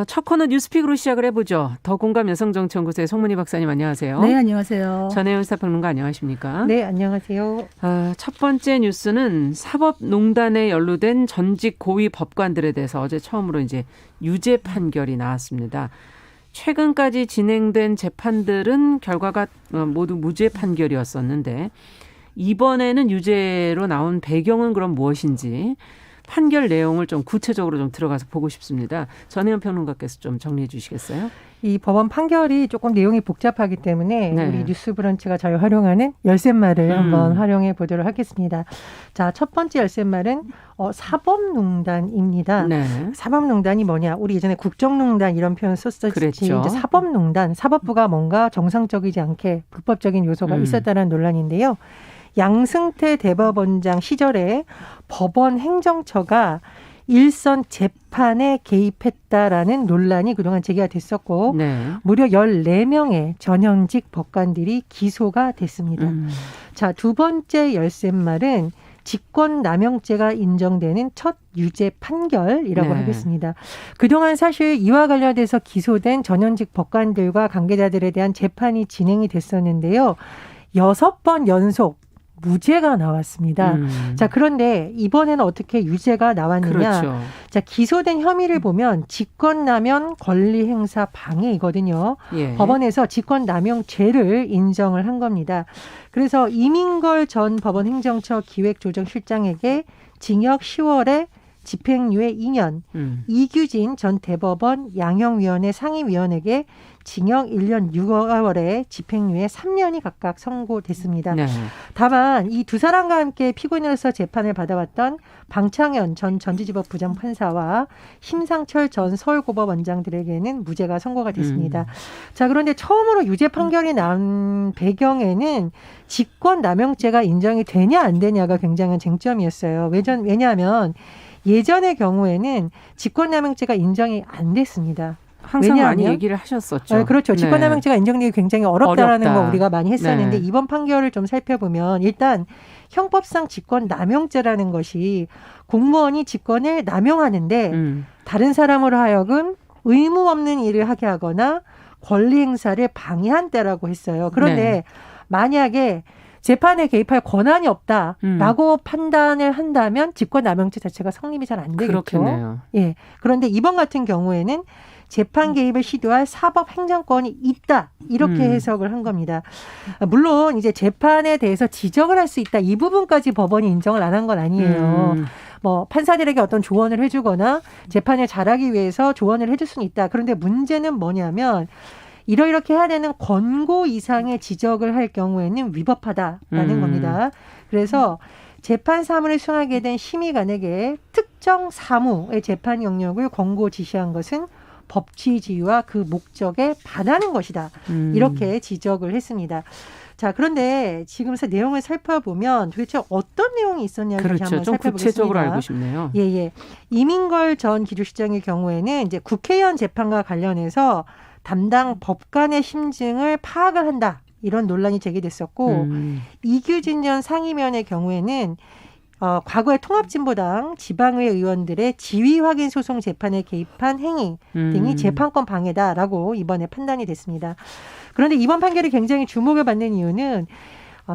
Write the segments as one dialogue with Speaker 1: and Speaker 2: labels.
Speaker 1: 첫 코너 뉴스픽으로 시작을 해보죠. 더공감 여성정치연구소의 송문희 박사님 안녕하세요.
Speaker 2: 네, 안녕하세요.
Speaker 1: 전혜연 사평론가 안녕하십니까?
Speaker 2: 네, 안녕하세요.
Speaker 1: 첫 번째 뉴스는 사법농단에 연루된 전직 고위 법관들에 대해서 어제 처음으로 이제 유죄 판결이 나왔습니다. 최근까지 진행된 재판들은 결과가 모두 무죄 판결이었었는데 이번에는 유죄로 나온 배경은 그럼 무엇인지 판결 내용을 좀 구체적으로 좀 들어가서 보고 싶습니다. 전혜연 평론가께서 좀 정리해 주시겠어요?
Speaker 2: 이 법원 판결이 조금 내용이 복잡하기 때문에
Speaker 1: 네.
Speaker 2: 우리 뉴스브런치가 잘 활용하는 열쇠말을 한번 활용해 보도록 하겠습니다. 자, 첫 번째 열쇠말은 사법농단입니다.
Speaker 1: 네.
Speaker 2: 사법농단이 뭐냐? 우리 예전에 국정농단 이런 표현 썼었지.
Speaker 1: 그랬죠.
Speaker 2: 이제 사법농단, 사법부가 뭔가 정상적이지 않게 불법적인 요소가 있었다는 논란인데요. 양승태 대법원장 시절에 법원 행정처가 일선 재판에 개입했다라는 논란이 그동안 제기가 됐었고
Speaker 1: 네.
Speaker 2: 무려 14명의 전현직 법관들이 기소가 됐습니다. 자, 두 번째 열쇠말은 직권남용죄가 인정되는 첫 유죄 판결이라고 하겠습니다. 그동안 사실 이와 관련돼서 기소된 전현직 법관들과 관계자들에 대한 재판이 진행이 됐었는데요. 6번 연속 무죄가 나왔습니다. 자, 그런데 이번에는 어떻게 유죄가 나왔느냐.
Speaker 1: 그렇죠.
Speaker 2: 자, 기소된 혐의를 보면 직권남용 권리행사 방해이거든요.
Speaker 1: 예.
Speaker 2: 법원에서 직권남용죄를 인정을 한 겁니다. 그래서 이민걸 전 법원 행정처 기획조정실장에게 징역 10월에 집행유예 2년, 이규진 전 대법원 양형위원회 상임위원에게 징역 1년 6개월에 집행유예 3년이 각각 선고됐습니다.
Speaker 1: 네.
Speaker 2: 다만 이 두 사람과 함께 피고인으로서 재판을 받아왔던 방창현 전 전주지법 부장판사와 심상철 전 서울고법원장들에게는 무죄가 선고가 됐습니다. 자, 그런데 처음으로 유죄 판결이 난 배경에는 직권남용죄가 인정이 되냐 안 되냐가 굉장한 쟁점이었어요. 왜냐하면 예전의 경우에는 직권남용죄가 인정이 안 됐습니다.
Speaker 1: 항상 많이 얘기를 하셨었죠.
Speaker 2: 네, 그렇죠. 직권남용죄가 인정되기 굉장히 어렵다라는 거 우리가 많이 했었는데
Speaker 1: 네.
Speaker 2: 이번 판결을 좀 살펴보면 일단 형법상 직권남용죄라는 것이 공무원이 직권을 남용하는데 다른 사람으로 하여금 의무 없는 일을 하게 하거나 권리 행사를 방해한 때라고 했어요. 그런데 만약에 재판에 개입할 권한이 없다라고 판단을 한다면 직권남용죄 자체가 성립이 잘 안 되겠죠.
Speaker 1: 그렇겠네요.
Speaker 2: 예. 그런데 이번 같은 경우에는 재판 개입을 시도할 사법 행정권이 있다. 이렇게 해석을 한 겁니다. 물론 이제 재판에 대해서 지적을 할 수 있다. 이 부분까지 법원이 인정을 안 한 건 아니에요. 뭐 판사들에게 어떤 조언을 해주거나 재판을 잘하기 위해서 조언을 해줄 수는 있다. 그런데 문제는 뭐냐면 이렇게 해야 되는 권고 이상의 지적을 할 경우에는 위법하다라는 겁니다. 그래서 재판 사무를 수행하게 된 심의관에게 특정 사무의 재판 영역을 권고 지시한 것은 법치지위와 그 목적에 반하는 것이다. 이렇게 지적을 했습니다. 자, 그런데 지금서 내용을 살펴보면 도대체 어떤 내용이 있었냐를
Speaker 1: 그렇죠.
Speaker 2: 한번
Speaker 1: 좀
Speaker 2: 살펴보겠습니다.
Speaker 1: 구체적으로 알고 싶네요.
Speaker 2: 예. 이민걸 전 기주실장의 경우에는 이제 국회의원 재판과 관련해서 담당 법관의 심증을 파악을 한다. 이런 논란이 제기됐었고 이규진 전 상임위원의 경우에는 과거에 통합진보당 지방의회 의원들의 지위 확인 소송 재판에 개입한 행위 등이 재판권 방해다라고 이번에 판단이 됐습니다. 그런데 이번 판결이 굉장히 주목을 받는 이유는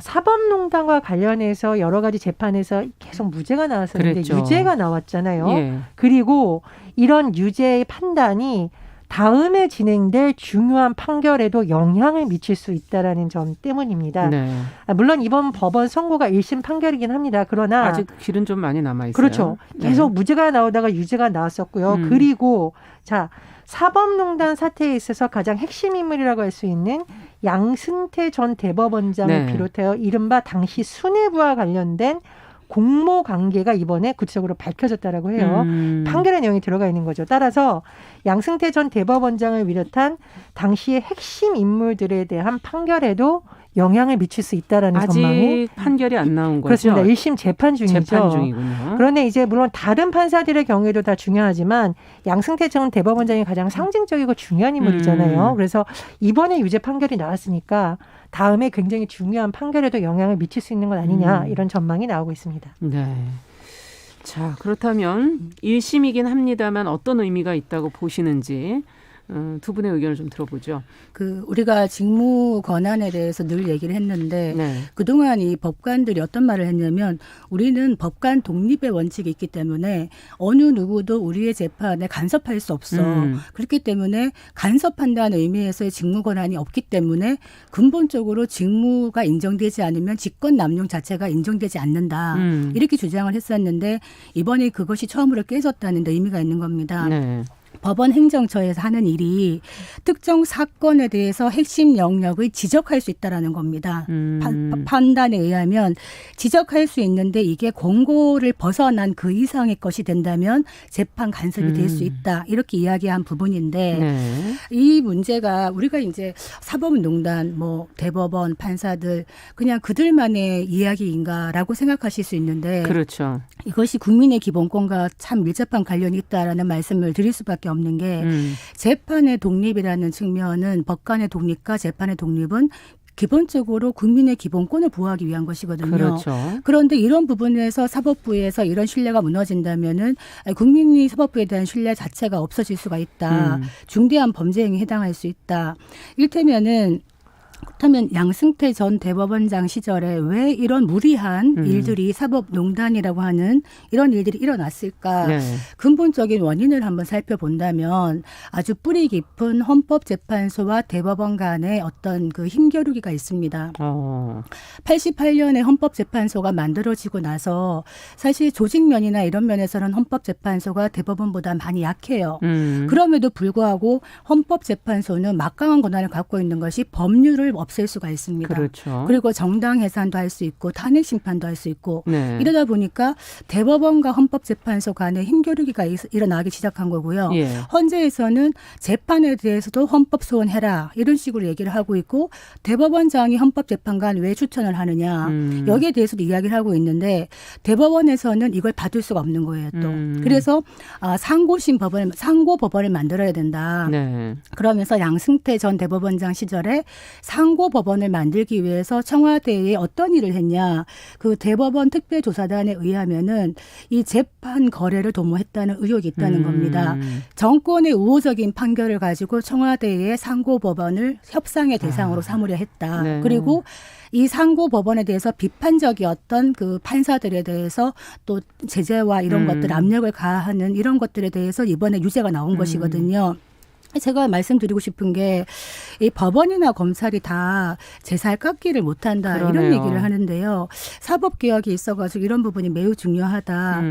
Speaker 2: 사법농단과 관련해서 여러 가지 재판에서 계속 무죄가 나왔었는데
Speaker 1: 그랬죠.
Speaker 2: 유죄가 나왔잖아요.
Speaker 1: 예.
Speaker 2: 그리고 이런 유죄의 판단이 다음에 진행될 중요한 판결에도 영향을 미칠 수 있다라는 점 때문입니다.
Speaker 1: 네.
Speaker 2: 물론 이번 법원 선고가 1심 판결이긴 합니다. 그러나
Speaker 1: 아직 길은 좀 많이 남아 있어요.
Speaker 2: 그렇죠. 계속 무죄가 나오다가 유죄가 나왔었고요. 그리고 자, 사법농단 사태에 있어서 가장 핵심 인물이라고 할 수 있는 양승태 전 대법원장을 비롯하여 이른바 당시 수뇌부와 관련된 공모 관계가 이번에 구체적으로 밝혀졌다라고 해요. 판결의 내용이 들어가 있는 거죠. 따라서 양승태 전 대법원장을 비롯한 당시의 핵심 인물들에 대한 판결에도 영향을 미칠 수 있다라는 전망이
Speaker 1: 아직 판결이 안 나온 거죠.
Speaker 2: 그렇습니다. 1심 재판 중이죠.
Speaker 1: 재판 중이군요.
Speaker 2: 그런데 이제 물론 다른 판사들의 경우에도 다 중요하지만 양승태 전 대법원장이 가장 상징적이고 중요한 인물이잖아요. 그래서 이번에 유죄 판결이 나왔으니까 다음에 굉장히 중요한 판결에도 영향을 미칠 수 있는 건 아니냐 이런 전망이 나오고 있습니다.
Speaker 1: 네. 자, 그렇다면 1심이긴 합니다만 어떤 의미가 있다고 보시는지 두 분의 의견을 좀 들어보죠.
Speaker 3: 우리가 직무 권한에 대해서 늘 얘기를 했는데
Speaker 1: 네.
Speaker 3: 그동안 이 법관들이 어떤 말을 했냐면 우리는 법관 독립의 원칙이 있기 때문에 어느 누구도 우리의 재판에 간섭할 수 없어. 그렇기 때문에 간섭한다는 의미에서의 직무 권한이 없기 때문에 근본적으로 직무가 인정되지 않으면 직권 남용 자체가 인정되지 않는다. 이렇게 주장을 했었는데 이번에 그것이 처음으로 깨졌다는 데 의미가 있는 겁니다.
Speaker 1: 네.
Speaker 3: 법원 행정처에서 하는 일이 특정 사건에 대해서 핵심 영역을 지적할 수 있다라는 겁니다. 판단에 의하면 지적할 수 있는데 이게 권고를 벗어난 그 이상의 것이 된다면 재판 간섭이 될 수 있다. 이렇게 이야기한 부분인데
Speaker 1: 네.
Speaker 3: 이 문제가 우리가 이제 사법농단, 대법원, 판사들 그냥 그들만의 이야기인가라고 생각하실 수 있는데
Speaker 1: 그렇죠.
Speaker 3: 이것이 국민의 기본권과 참 밀접한 관련이 있다라는 말씀을 드릴 수밖에 없는 게 재판의 독립이라는 측면은 법관의 독립과 재판의 독립은 기본적으로 국민의 기본권을 보호하기 위한 것이거든요.
Speaker 1: 그렇죠.
Speaker 3: 그런데 이런 부분에서 사법부에서 이런 신뢰가 무너진다면은 국민이 사법부에 대한 신뢰 자체가 없어질 수가 있다. 중대한 범죄 행위에 해당할 수 있다. 그렇다면 양승태 전 대법원장 시절에 왜 이런 무리한 일들이 사법농단이라고 하는 이런 일들이 일어났을까?
Speaker 1: 네. 근본적인
Speaker 3: 원인을 한번 살펴본다면 아주 뿌리 깊은 헌법재판소와 대법원 간의 어떤 그 힘겨루기가 있습니다. 88년에 헌법재판소가 만들어지고 나서 사실 조직면이나 이런 면에서는 헌법재판소가 대법원보다 많이 약해요. 그럼에도 불구하고 헌법재판소는 막강한 권한을 갖고 있는 것이 법률을 없앨 수가 있습니다.
Speaker 1: 그렇죠.
Speaker 3: 그리고 정당 해산도 할 수 있고 탄핵 심판도 할 수 있고
Speaker 1: 네.
Speaker 3: 이러다 보니까 대법원과 헌법재판소 간의 힘겨루기가 일어나기 시작한 거고요.
Speaker 1: 예.
Speaker 3: 헌재에서는 재판에 대해서도 헌법 소원해라 이런 식으로 얘기를 하고 있고 대법원장이 헌법재판관 왜 추천을 하느냐 여기에 대해서도 이야기를 하고 있는데 대법원에서는 이걸 받을 수가 없는 거예요. 또 그래서 상고 법원을 만들어야 된다.
Speaker 1: 네.
Speaker 3: 그러면서 양승태 전 대법원장 시절에 상고 법원을 만들기 위해서 청와대에 어떤 일을 했냐. 그 대법원 특별조사단에 의하면은 이 재판 거래를 도모했다는 의혹이 있다는 겁니다. 정권의 우호적인 판결을 가지고 청와대의 상고 법원을 협상의 대상으로 삼으려 했다.
Speaker 1: 네.
Speaker 3: 그리고 이 상고 법원에 대해서 비판적이었던 그 판사들에 대해서 또 제재와 이런 것들 압력을 가하는 이런 것들에 대해서 이번에 유죄가 나온 것이거든요. 제가 말씀드리고 싶은 게 이 법원이나 검찰이 다 제 살 깎기를 못한다
Speaker 1: 그러네요.
Speaker 3: 이런 얘기를 하는데요. 사법개혁이 있어가지고 이런 부분이 매우 중요하다.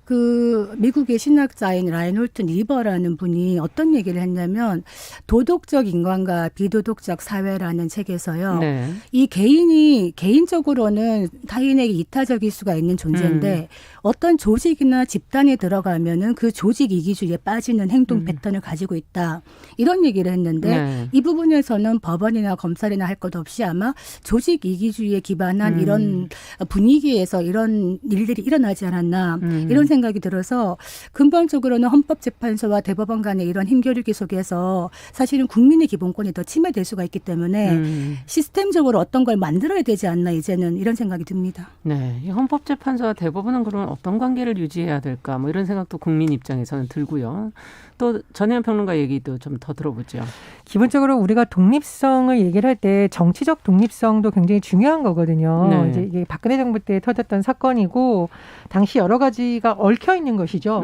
Speaker 3: 그 미국의 신학자인 라인홀트 리버라는 분이 어떤 얘기를 했냐면 도덕적 인간과 비도덕적 사회라는 책에서요.
Speaker 1: 네.
Speaker 3: 이 개인이 개인적으로는 타인에게 이타적일 수가 있는 존재인데 어떤 조직이나 집단에 들어가면은 그 조직 이기주의에 빠지는 행동 패턴을 가지고 있다. 이런 얘기를 했는데
Speaker 1: 네.
Speaker 3: 이 부분에서는 법원이나 검찰이나 할 것 없이 아마 조직 이기주의에 기반한 이런 분위기에서 이런 일들이 일어나지 않았나 이런 생각이 들어서 근본적으로는 헌법재판소와 대법원 간의 이런 힘겨루기 속에서 사실은 국민의 기본권이 더 침해될 수가 있기 때문에 시스템적으로 어떤 걸 만들어야 되지 않나 이제는 이런 생각이 듭니다.
Speaker 1: 네, 이 헌법재판소와 대법원은 그러면 어떤 관계를 유지해야 될까? 뭐 이런 생각도 국민 입장에서는 들고요. 또 전혜연 평론가 얘기도 좀 더 들어보죠.
Speaker 2: 기본적으로 우리가 독립성을 얘기를 할 때 정치적 독립성도 굉장히 중요한 거거든요.
Speaker 1: 네.
Speaker 2: 이제 이게 박근혜 정부 때 터졌던 사건이고 당시 여러 가지가 얽혀 있는 것이죠.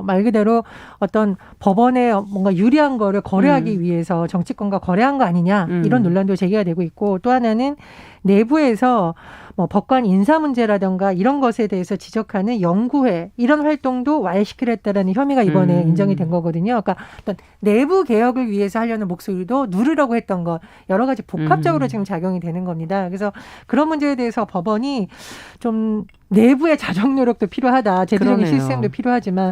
Speaker 2: 말 그대로 어떤 법원에 뭔가 유리한 거를 거래하기 위해서 정치권과 거래한 거 아니냐 이런 논란도 제기가 되고 있고 또 하나는 내부에서 뭐 법관 인사 문제라든가 이런 것에 대해서 지적하는 연구회 이런 활동도 와해시키려 했다라는 혐의가 이번에 인정이 된 거거든요. 그러니까 어떤 내부 개혁을 위해서 하려는 목소리도 누르려고 했던 것 여러 가지 복합적으로 지금 작용이 되는 겁니다. 그래서 그런 문제에 대해서 법원이 좀 내부의 자정 노력도 필요하다. 제도적인
Speaker 1: 그러네요.
Speaker 2: 시스템도 필요하지만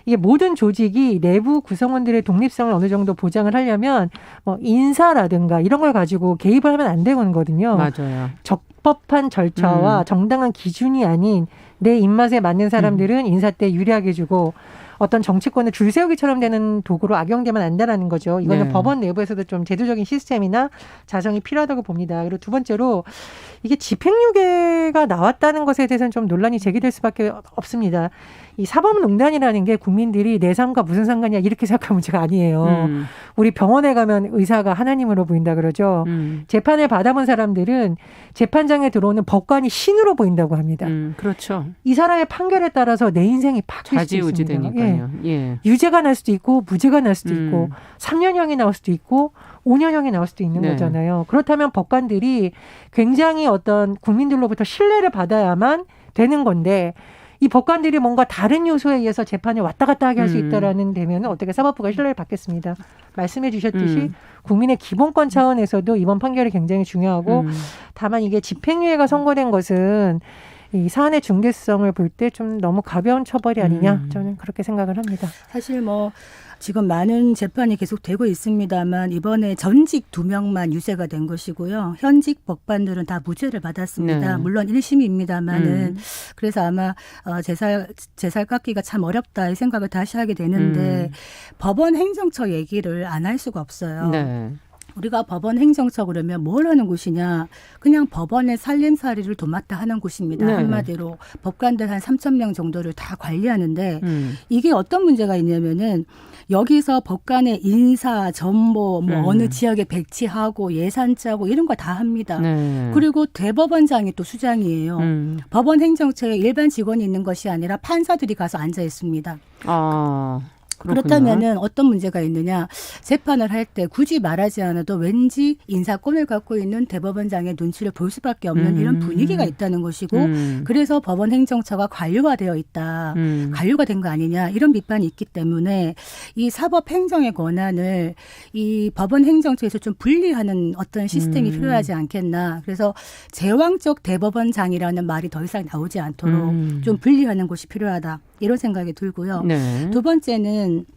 Speaker 2: 이게 모든 조직이 내부 구성원들의 독립성을 어느 정도 보장을 하려면 뭐 인사라든가 이런 걸 가지고 개입을 하면 안 되거든요.
Speaker 1: 맞아요.
Speaker 2: 적법한 절차와 정당한 기준이 아닌 내 입맛에 맞는 사람들은 인사 때 유리하게 주고 어떤 정치권의 줄 세우기처럼 되는 도구로 악용되면 안 된다는 거죠. 이거는
Speaker 1: 네.
Speaker 2: 법원 내부에서도 좀 제도적인 시스템이나 자정이 필요하다고 봅니다. 그리고 두 번째로 이게 집행유예가 나왔다는 것에 대해서는 좀 논란이 제기될 수밖에 없습니다. 이 사법농단이라는 게 국민들이 내 삶과 무슨 상관이야 이렇게 생각할 문제가 아니에요. 우리 병원에 가면 의사가 하나님으로 보인다 그러죠. 재판을 받아본 사람들은 재판장에 들어오는 법관이 신으로 보인다고 합니다.
Speaker 1: 그렇죠.
Speaker 2: 이 사람의 판결에 따라서 내 인생이 바뀔 수도 있습니다.
Speaker 1: 좌지우지 되니까요. 예.
Speaker 2: 유죄가 날 수도 있고 무죄가 날 수도 있고 3년형이 나올 수도 있고 5년형이 나올 수도 있는
Speaker 1: 네.
Speaker 2: 거잖아요. 그렇다면 법관들이 굉장히 어떤 국민들로부터 신뢰를 받아야만 되는 건데 이 법관들이 뭔가 다른 요소에 의해서 재판을 왔다 갔다 하게 할 수 있다라는 되면 어떻게 사법부가 신뢰를 받겠습니다. 말씀해 주셨듯이 국민의 기본권 차원에서도 이번 판결이 굉장히 중요하고 다만 이게 집행유예가 선고된 것은 이 사안의 중대성을 볼 때 좀 너무 가벼운 처벌이 아니냐 저는 그렇게 생각을 합니다.
Speaker 3: 사실 뭐 지금 많은 재판이 계속되고 있습니다만 이번에 전직 2명만 유죄가 된 것이고요. 현직 법관들은 다 무죄를 받았습니다.
Speaker 1: 네.
Speaker 3: 물론 1심입니다만은 그래서 아마 제살 깎기가 참 어렵다 이 생각을 다시 하게 되는데 법원 행정처 얘기를 안 할 수가 없어요.
Speaker 1: 네.
Speaker 3: 우리가 법원 행정처 그러면 뭘 하는 곳이냐. 그냥 법원의 살림살이를 도맡아 하는 곳입니다.
Speaker 1: 네.
Speaker 3: 한마디로 법관들 한 3,000명 정도를 다 관리하는데 이게 어떤 문제가 있냐면은 여기서 법관의 인사, 전보, 뭐 어느 지역에 배치하고 예산 짜고 이런 거 다 합니다.
Speaker 1: 네.
Speaker 3: 그리고 대법원장이 또 수장이에요. 법원 행정처에 일반 직원이 있는 것이 아니라 판사들이 가서 앉아 있습니다.
Speaker 1: 아. 그렇군요.
Speaker 3: 그렇다면은 어떤 문제가 있느냐. 재판을 할 때 굳이 말하지 않아도 왠지 인사권을 갖고 있는 대법원장의 눈치를 볼 수밖에 없는 이런 분위기가 있다는 것이고 그래서 법원 행정처가 관료화되어 있다. 관료가 된 거 아니냐. 이런 비판이 있기 때문에 이 사법 행정의 권한을 이 법원 행정처에서 좀 분리하는 어떤 시스템이 필요하지 않겠나. 그래서 제왕적 대법원장이라는 말이 더 이상 나오지 않도록 좀 분리하는 것이 필요하다. 이런 생각이 들고요.
Speaker 1: 네.
Speaker 3: 두 번째는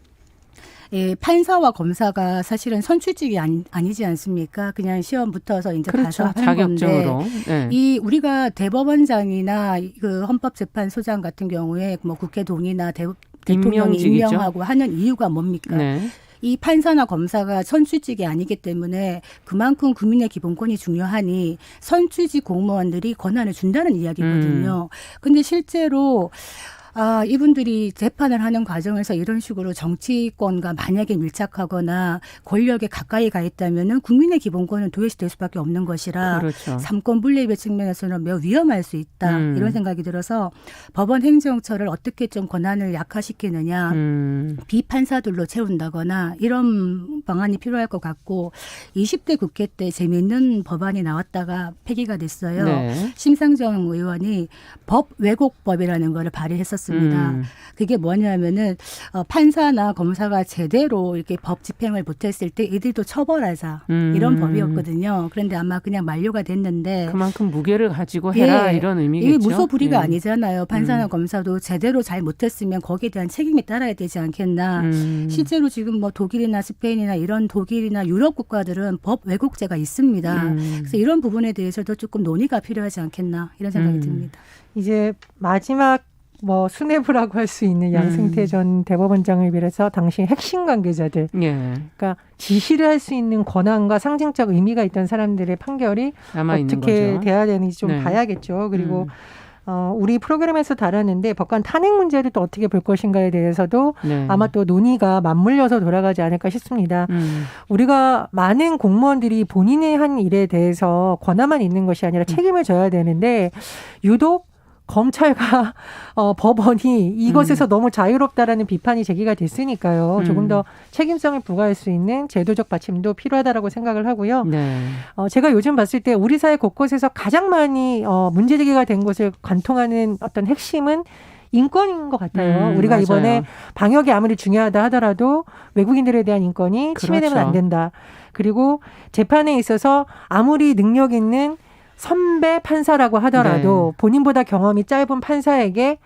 Speaker 3: 판사와 검사가 사실은 선출직이 아니지 않습니까? 그냥 시험 붙어서 이제
Speaker 1: 그렇죠.
Speaker 3: 가서 하는
Speaker 1: 자격증으로.
Speaker 3: 건데
Speaker 1: 네.
Speaker 3: 이 우리가 대법원장이나 그 헌법재판소장 같은 경우에 뭐 국회 동의나 대통령이
Speaker 1: 임명직이죠.
Speaker 3: 임명하고 하는 이유가 뭡니까?
Speaker 1: 네.
Speaker 2: 이 판사나 검사가 선출직이 아니기 때문에 그만큼 국민의 기본권이 중요하니 선출직 공무원들이 권한을 준다는 이야기거든요. 근데 실제로 이분들이 재판을 하는 과정에서 이런 식으로 정치권과 만약에 밀착하거나 권력에 가까이 가 있다면은 국민의 기본권은 도외시될 수밖에 없는 것이라
Speaker 1: 그렇죠.
Speaker 2: 삼권 분립의 측면에서는 매우 위험할 수 있다. 이런 생각이 들어서 법원 행정처를 어떻게 좀 권한을 약화시키느냐, 비판사들로 채운다거나 이런 방안이 필요할 것 같고 20대 국회 때 재미있는 법안이 나왔다가 폐기가 됐어요.
Speaker 1: 네.
Speaker 2: 심상정 의원이 법 왜곡법이라는 거를 발의했었습니다. 그게 뭐냐면은 판사나 검사가 제대로 이렇게 법 집행을 못했을 때 이들도 처벌하자 이런 법이었거든요. 그런데 아마 그냥 만료가 됐는데
Speaker 1: 그만큼 무게를 가지고 해라 이런 의미겠죠.
Speaker 2: 이게 무소불위가 아니잖아요. 판사나 검사도 제대로 잘 못했으면 거기에 대한 책임이 따라야 되지 않겠나. 실제로 지금 뭐 독일이나 스페인이나 이런 독일이나 유럽 국가들은 법 왜곡죄가 있습니다. 그래서 이런 부분에 대해서도 조금 논의가 필요하지 않겠나 이런 생각이 듭니다.
Speaker 4: 이제 마지막 수뇌부라고 할 수 있는 양승태 전 대법원장을 비롯해서 당시 핵심 관계자들, 그러니까 지시를 할 수 있는 권한과 상징적 의미가 있던 사람들의 판결이 어떻게 돼야 되는지 좀 봐야겠죠. 그리고 우리 프로그램에서 다뤘는데 법관 탄핵 문제를 또 어떻게 볼 것인가에 대해서도 아마 또 논의가 맞물려서 돌아가지 않을까 싶습니다. 우리가 많은 공무원들이 본인의 한 일에 대해서 권한만 있는 것이 아니라 책임을 져야 되는데 유독 검찰과 법원이 이것에서 너무 자유롭다라는 비판이 제기가 됐으니까요. 조금 더 책임성을 부과할 수 있는 제도적 받침도 필요하다라고 생각을 하고요. 제가 요즘 봤을 때 우리 사회 곳곳에서 가장 많이 문제 제기가 된 것을 관통하는 어떤 핵심은 인권인 것 같아요. 우리가 이번에 방역이 아무리 중요하다 하더라도 외국인들에 대한 인권이 침해되면 안 된다. 그리고 재판에 있어서 아무리 능력 있는 선배 판사라고 하더라도 본인보다 경험이 짧은 판사에게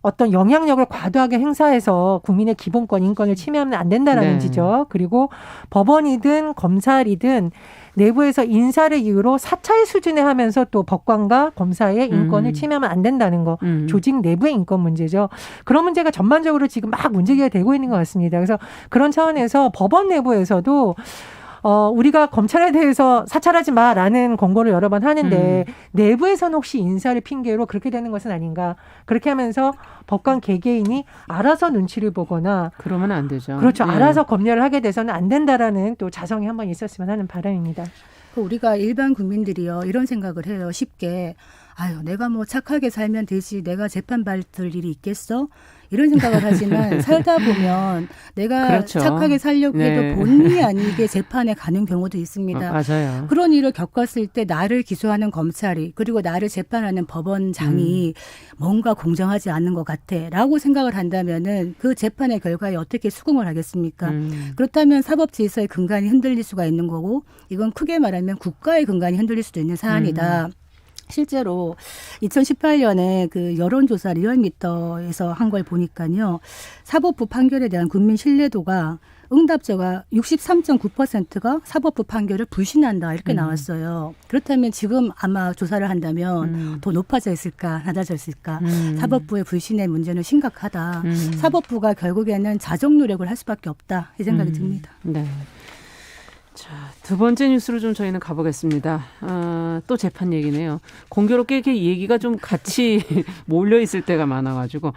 Speaker 4: 어떤 영향력을 과도하게 행사해서 국민의 기본권, 인권을 침해하면 안 된다라는 지적. 그리고 법원이든 검찰이든 내부에서 인사를 이유로 사찰 수준에 하면서 또 법관과 검사의 인권을 침해하면 안 된다는 거. 조직 내부의 인권 문제죠. 그런 문제가 전반적으로 지금 막 문제가 되고 있는 것 같습니다. 그래서 그런 차원에서 법원 내부에서도 우리가 검찰에 대해서 사찰하지 마라는 권고를 여러 번 하는데 내부에서는 혹시 인사를 핑계로 그렇게 되는 것은 아닌가. 그렇게 하면서 법관 개개인이 알아서 눈치를 보거나
Speaker 1: 그러면 안 되죠.
Speaker 4: 그렇죠. 알아서 검열을 하게 돼서는 안 된다라는 또 자성이 한번 있었으면 하는 바람입니다.
Speaker 3: 우리가 일반 국민들이요 이런 생각을 해요. 쉽게 아유 내가 뭐 착하게 살면 되지 내가 재판 받을 일이 있겠어? 이런 생각을 하지만 살다 보면 내가
Speaker 1: 그렇죠.
Speaker 3: 착하게 살려고 해도 본의 아니게 재판에 가는 경우도 있습니다.
Speaker 1: 맞아요.
Speaker 3: 그런 일을 겪었을 때 나를 기소하는 검찰이 그리고 나를 재판하는 법원장이 뭔가 공정하지 않은 것 같아라고 생각을 한다면은 그 재판의 결과에 어떻게 수긍을 하겠습니까? 그렇다면 사법질서의 근간이 흔들릴 수가 있는 거고 이건 크게 말하면 국가의 근간이 흔들릴 수도 있는 사안이다. 실제로 2018년에 그 여론조사 리얼미터에서 한 걸 보니까요. 사법부 판결에 대한 국민 신뢰도가 응답자가 63.9%가 사법부 판결을 불신한다 이렇게 나왔어요. 그렇다면 지금 아마 조사를 한다면 더 높아져 있을까 낮아져 있을까. 사법부의 불신의 문제는 심각하다. 사법부가 결국에는 자정 노력을 할 수밖에 없다 이 생각이 듭니다.
Speaker 1: 네. 자, 두 번째 뉴스로 좀 저희는 가보겠습니다. 또 재판 얘기네요. 공교롭게 이렇게 얘기가 좀 같이 몰려 있을 때가 많아가지고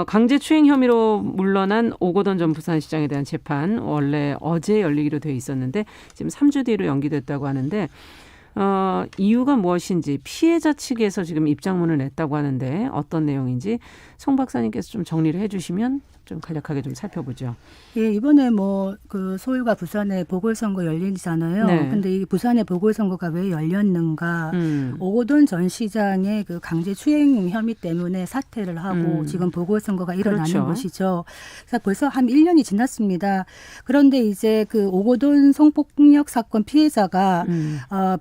Speaker 1: 강제추행 혐의로 물러난 오거돈 전 부산시장에 대한 재판 원래 어제 열리기로 돼 있었는데 지금 3주 뒤로 연기됐다고 하는데 이유가 무엇인지 피해자 측에서 지금 입장문을 냈다고 하는데 어떤 내용인지 송 박사님께서 좀 정리를 해주시면 좀 간략하게 좀 살펴보죠.
Speaker 3: 예, 이번에 뭐 그 서울과 부산에 보궐선거 열리잖아요. 근데 이 부산의 보궐선거가 왜 열렸는가? 오거돈 전 시장의 그 강제추행 혐의 때문에 사퇴를 하고 지금 보궐선거가 일어나는
Speaker 1: 그렇죠.
Speaker 3: 것이죠. 그래서 벌써 한 1년이 지났습니다. 그런데 이제 그 오거돈 성폭력 사건 피해자가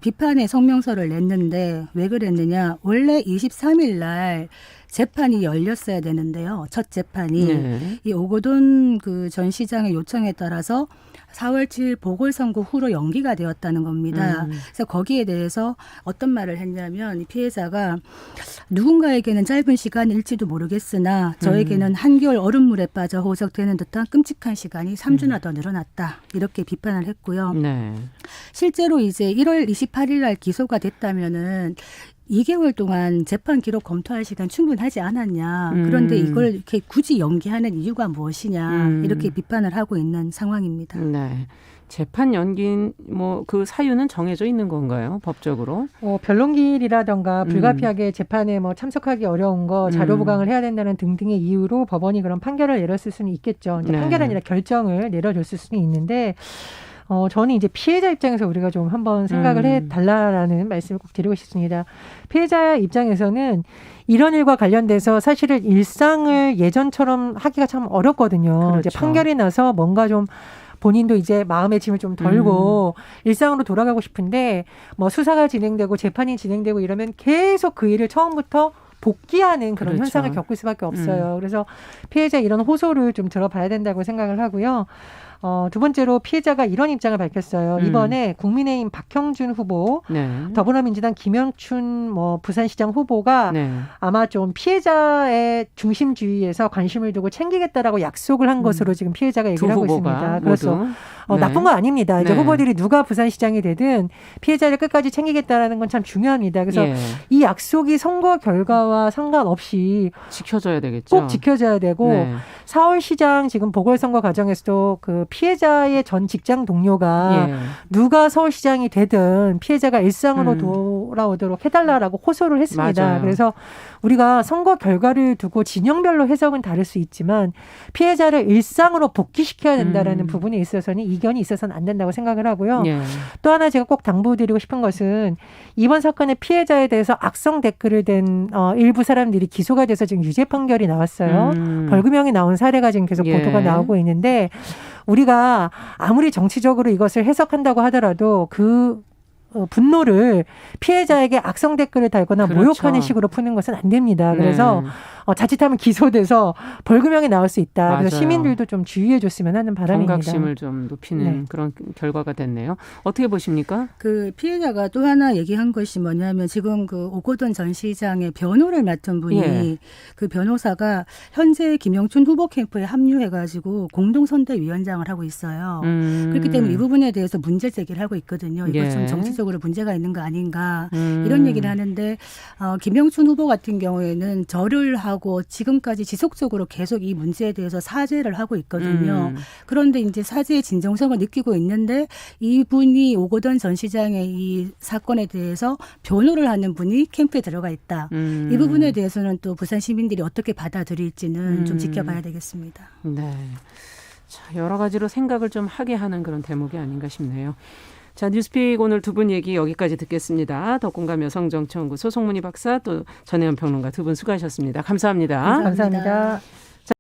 Speaker 3: 비판의 성명서를 냈는데 왜 그랬느냐? 원래 23일 날 재판이 열렸어야 되는데요. 첫 재판이 이 오거돈 그 전 시장의 요청에 따라서 4월 7일 보궐선거 후로 연기가 되었다는 겁니다. 그래서 거기에 대해서 어떤 말을 했냐면 이 피해자가 누군가에게는 짧은 시간일지도 모르겠으나 저에게는 한겨울 얼음물에 빠져 호적되는 듯한 끔찍한 시간이 3주나 더 늘어났다. 이렇게 비판을 했고요.
Speaker 1: 네.
Speaker 3: 실제로 이제 1월 28일 날 기소가 됐다면은 2개월 동안 재판 기록 검토할 시간 충분하지 않았냐. 그런데 이걸 이렇게 굳이 연기하는 이유가 무엇이냐. 이렇게 비판을 하고 있는 상황입니다.
Speaker 1: 네. 재판 연기인 뭐 그 사유는 정해져 있는 건가요? 법적으로?
Speaker 4: 변론기일이라던가 불가피하게 재판에 뭐 참석하기 어려운 거 자료 보강을 해야 된다는 등등의 이유로 법원이 그런 판결을 내렸을 수는 있겠죠. 이제 판결이 아니라 결정을 내려줬을 수는 있는데 저는 이제 피해자 입장에서 우리가 좀 한번 생각을 해달라라는 말씀을 꼭 드리고 싶습니다. 피해자 입장에서는 이런 일과 관련돼서 사실은 일상을 예전처럼 하기가 참 어렵거든요.
Speaker 1: 그렇죠.
Speaker 4: 이제 판결이 나서 뭔가 좀 본인도 이제 마음의 짐을 좀 덜고 일상으로 돌아가고 싶은데 뭐 수사가 진행되고 재판이 진행되고 이러면 계속 그 일을 처음부터 복귀하는 그런
Speaker 1: 그렇죠.
Speaker 4: 현상을 겪을 수밖에 없어요. 그래서 피해자 이런 호소를 좀 들어봐야 된다고 생각을 하고요. 두 번째로 피해자가 이런 입장을 밝혔어요. 이번에 국민의힘 박형준 후보, 더불어민주당 김영춘 부산시장 후보가 아마 좀 피해자의 중심주의에서 관심을 두고 챙기겠다라고 약속을 한 것으로 지금 피해자가 얘기를 하고 있습니다. 그래서 나쁜 건 아닙니다. 이제 후보들이 누가 부산시장이 되든 피해자를 끝까지 챙기겠다라는 건 참 중요합니다. 그래서 이 약속이 선거 결과와 상관없이
Speaker 1: 지켜져야 되겠죠.
Speaker 4: 꼭 지켜져야 되고 4월 시장 지금 보궐선거 과정에서도 그 피해자의 전 직장 동료가 누가 서울시장이 되든 피해자가 일상으로 돌아오도록 해달라라고 호소를 했습니다.
Speaker 1: 맞아요.
Speaker 4: 그래서 우리가 선거 결과를 두고 진영별로 해석은 다를 수 있지만 피해자를 일상으로 복귀시켜야 된다라는 부분에 있어서는 이견이 있어서는 안 된다고 생각을 하고요. 또 하나 제가 꼭 당부드리고 싶은 것은 이번 사건의 피해자에 대해서 악성 댓글을 댄 일부 사람들이 기소가 돼서 지금 유죄 판결이 나왔어요. 벌금형이 나온 사례가 지금 계속 보도가 나오고 있는데 우리가 아무리 정치적으로 이것을 해석한다고 하더라도 그 분노를 피해자에게 악성 댓글을 달거나 모욕하는 식으로 푸는 것은 안 됩니다. 그래서 자칫하면 기소돼서 벌금형이 나올 수 있다.
Speaker 1: 맞아요.
Speaker 4: 그래서 시민들도 좀 주의해줬으면 하는 바람입니다.
Speaker 1: 경각심을 좀 높이는
Speaker 4: 네.
Speaker 1: 그런 결과가 됐네요. 어떻게 보십니까?
Speaker 3: 그 피해자가 또 하나 얘기한 것이 뭐냐면 지금 그 오거돈 전 시장의 변호를 맡은 분이
Speaker 1: 예.
Speaker 3: 그 변호사가 현재 김영춘 후보 캠프에 합류해가지고 공동선대위원장을 하고 있어요. 그렇기 때문에 이 부분에 대해서 문제 제기를 하고 있거든요. 이것 좀
Speaker 1: 예.
Speaker 3: 정치적으로 문제가 있는 거 아닌가 이런 얘기를 하는데 김영춘 후보 같은 경우에는 절을 하고 지금까지 지속적으로 계속 이 문제에 대해서 사죄를 하고 있거든요. 그런데 이제 사죄의 진정성을 느끼고 있는데 이분이 오거돈 전 시장의 이 사건에 대해서 변호를 하는 분이 캠프에 들어가 있다. 이 부분에 대해서는 또 부산 시민들이 어떻게 받아들일지는 좀 지켜봐야 되겠습니다.
Speaker 1: 네. 자, 여러 가지로 생각을 좀 하게 하는 그런 대목이 아닌가 싶네요. 자, 뉴스픽 오늘 두 분 얘기 여기까지 듣겠습니다. 덕공감 여성정치연구소 송문희 박사 또 전혜연 평론가 두 분 수고하셨습니다. 감사합니다.
Speaker 2: 감사합니다.
Speaker 4: 감사합니다.